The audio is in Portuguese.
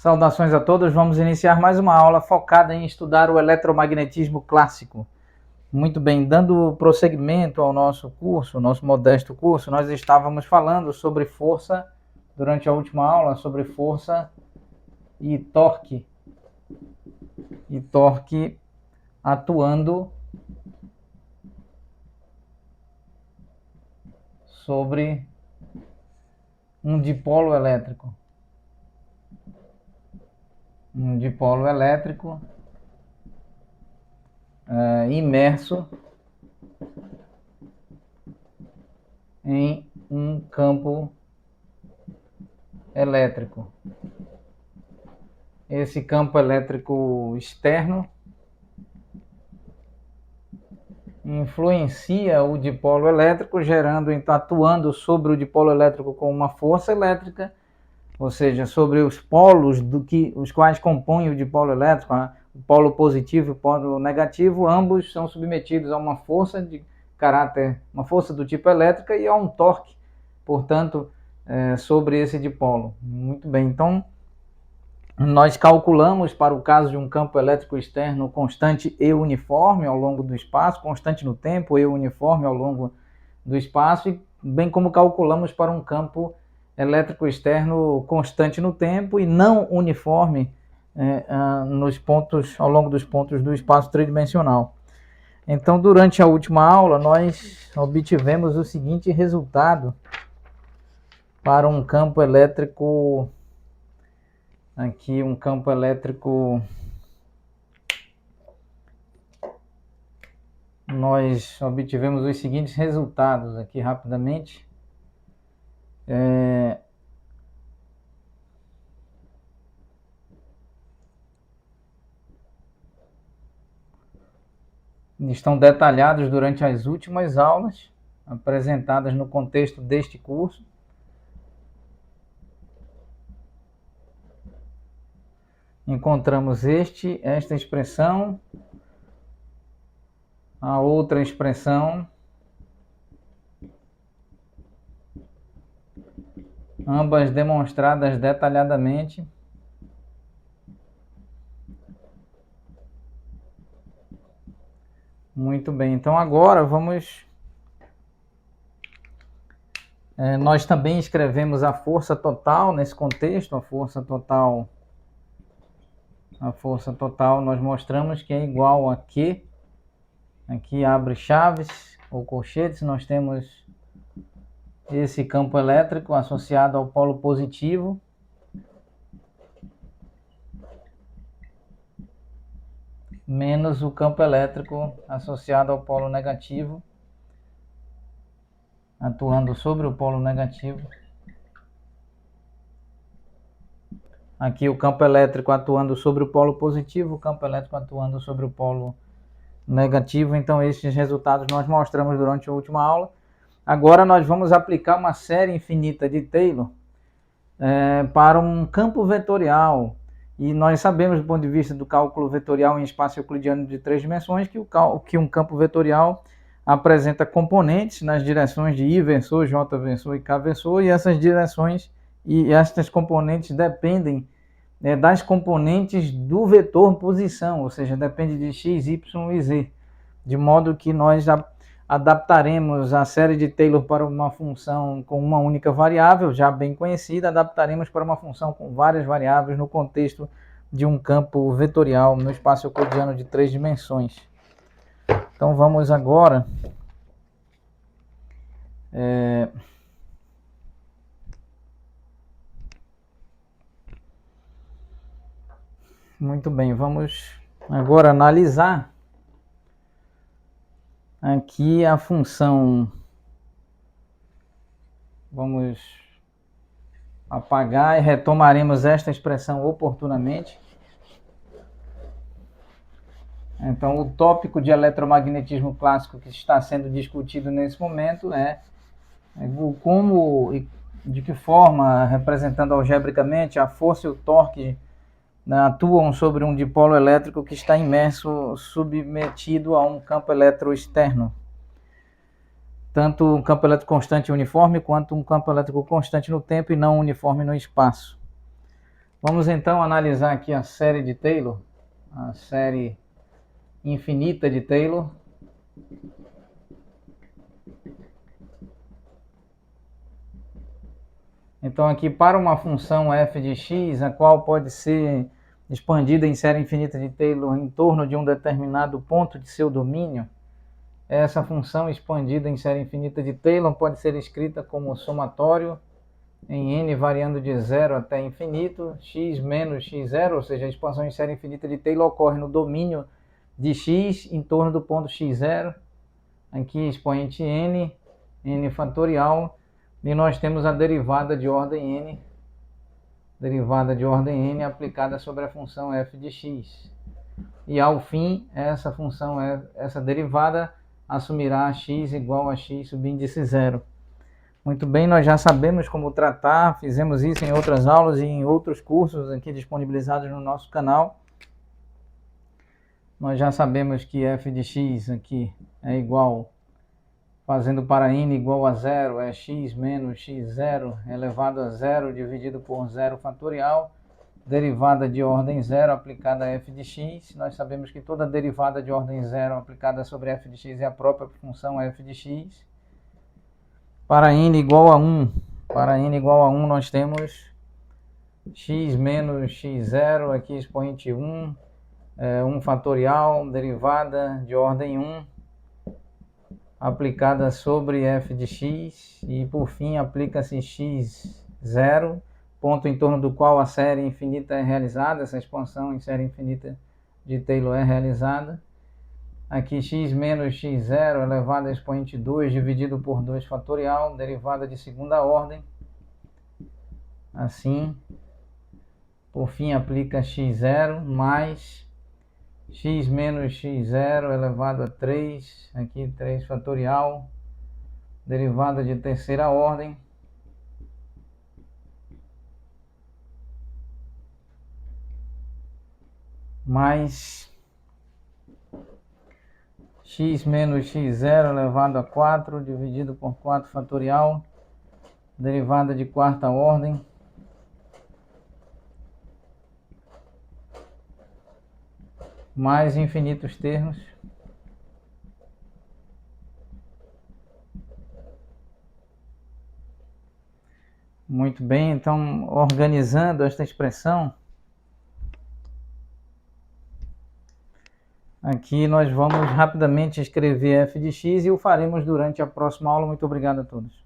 Saudações a todos, vamos iniciar mais uma aula focada em estudar o eletromagnetismo clássico. Muito bem, dando prosseguimento ao nosso curso, nosso modesto curso, nós estávamos falando sobre força, durante a última aula, sobre força e torque atuando sobre um dipolo elétrico. Um dipolo elétrico imerso em um campo elétrico. Esse campo elétrico externo influencia o dipolo elétrico, atuando sobre o dipolo elétrico com uma força elétrica, ou seja, sobre os polos os quais compõem o dipolo elétrico, o polo positivo e o polo negativo, ambos são submetidos a uma força de caráter, uma força do tipo elétrica e a um torque, portanto, sobre esse dipolo. Muito bem, então nós calculamos para o caso de um campo elétrico externo constante e uniforme ao longo do espaço, constante no tempo e uniforme ao longo do espaço, e bem como calculamos para um campo elétrico externo constante no tempo e não uniforme nos pontos, ao longo dos pontos do espaço tridimensional. Então, durante a última aula, nós obtivemos o seguinte resultado para um campo elétrico. Aqui um campo elétrico, nós obtivemos os seguintes resultados aqui rapidamente. Estão detalhados durante as últimas aulas, apresentadas no contexto deste curso. Encontramos esta expressão, a outra expressão, ambas demonstradas detalhadamente. Muito bem, então agora vamos... nós também escrevemos a força total nesse contexto, a força total nós mostramos que é igual a Q, aqui abre chaves ou colchetes, nós temos esse campo elétrico associado ao polo positivo, menos o campo elétrico associado ao polo negativo, atuando sobre o polo negativo. Aqui o campo elétrico atuando sobre o polo positivo, o campo elétrico atuando sobre o polo negativo. Então esses resultados nós mostramos durante a última aula. Agora nós vamos aplicar uma série infinita de Taylor para um campo vetorial. E nós sabemos, do ponto de vista do cálculo vetorial em espaço euclidiano de 3 dimensões, que um campo vetorial apresenta componentes nas direções de I versor, J versor e K versor, e essas direções e estas componentes dependem das componentes do vetor posição, ou seja, depende de x, y e z, de modo que nós adaptaremos a série de Taylor para uma função com uma única variável, já bem conhecida, adaptaremos para uma função com várias variáveis no contexto de um campo vetorial no espaço euclidiano de 3 dimensões. Então vamos agora muito bem, vamos agora analisar aqui a função. Vamos apagar e retomaremos esta expressão oportunamente. Então, o tópico de eletromagnetismo clássico que está sendo discutido nesse momento é como e de que forma, representando algebricamente, a força e o torque atuam sobre um dipolo elétrico que está imerso, submetido a um campo elétrico externo. Tanto um campo elétrico constante e uniforme, quanto um campo elétrico constante no tempo e não uniforme no espaço. Vamos então analisar aqui a série de Taylor, a série infinita de Taylor. Então aqui para uma função f de x, a qual pode ser expandida em série infinita de Taylor em torno de um determinado ponto de seu domínio, essa função expandida em série infinita de Taylor pode ser escrita como somatório em n variando de 0 até infinito, x menos x0, ou seja, a expansão em série infinita de Taylor ocorre no domínio de x em torno do ponto x0, aqui expoente n, n fatorial, e nós temos a derivada de ordem n aplicada sobre a função f de x. E ao fim, essa derivada assumirá x igual a x subíndice 0. Muito bem, nós já sabemos como tratar, fizemos isso em outras aulas e em outros cursos aqui disponibilizados no nosso canal. Nós já sabemos que f de x aqui é igual, fazendo para n igual a 0, é x menos x0 elevado a 0 dividido por 0 fatorial, derivada de ordem 0 aplicada a f de x. Nós sabemos que toda derivada de ordem 0 aplicada sobre f de x é a própria função f de x. Para n igual a 1, nós temos x menos x0, aqui expoente 1, 1 fatorial, derivada de ordem 1, aplicada sobre f de x, e por fim aplica-se x0, ponto em torno do qual a série infinita é realizada, essa expansão em série infinita de Taylor é realizada. Aqui x menos x0 elevado a expoente 2 dividido por 2 fatorial, derivada de segunda ordem. Assim, por fim, aplica x0 mais x menos x0 elevado a 3, aqui 3 fatorial, derivada de terceira ordem. Mais x menos x0 elevado a 4 dividido por 4 fatorial, derivada de quarta ordem, mais infinitos termos. Muito bem, então organizando esta expressão, aqui nós vamos rapidamente escrever f de x e o faremos durante a próxima aula. Muito obrigado a todos.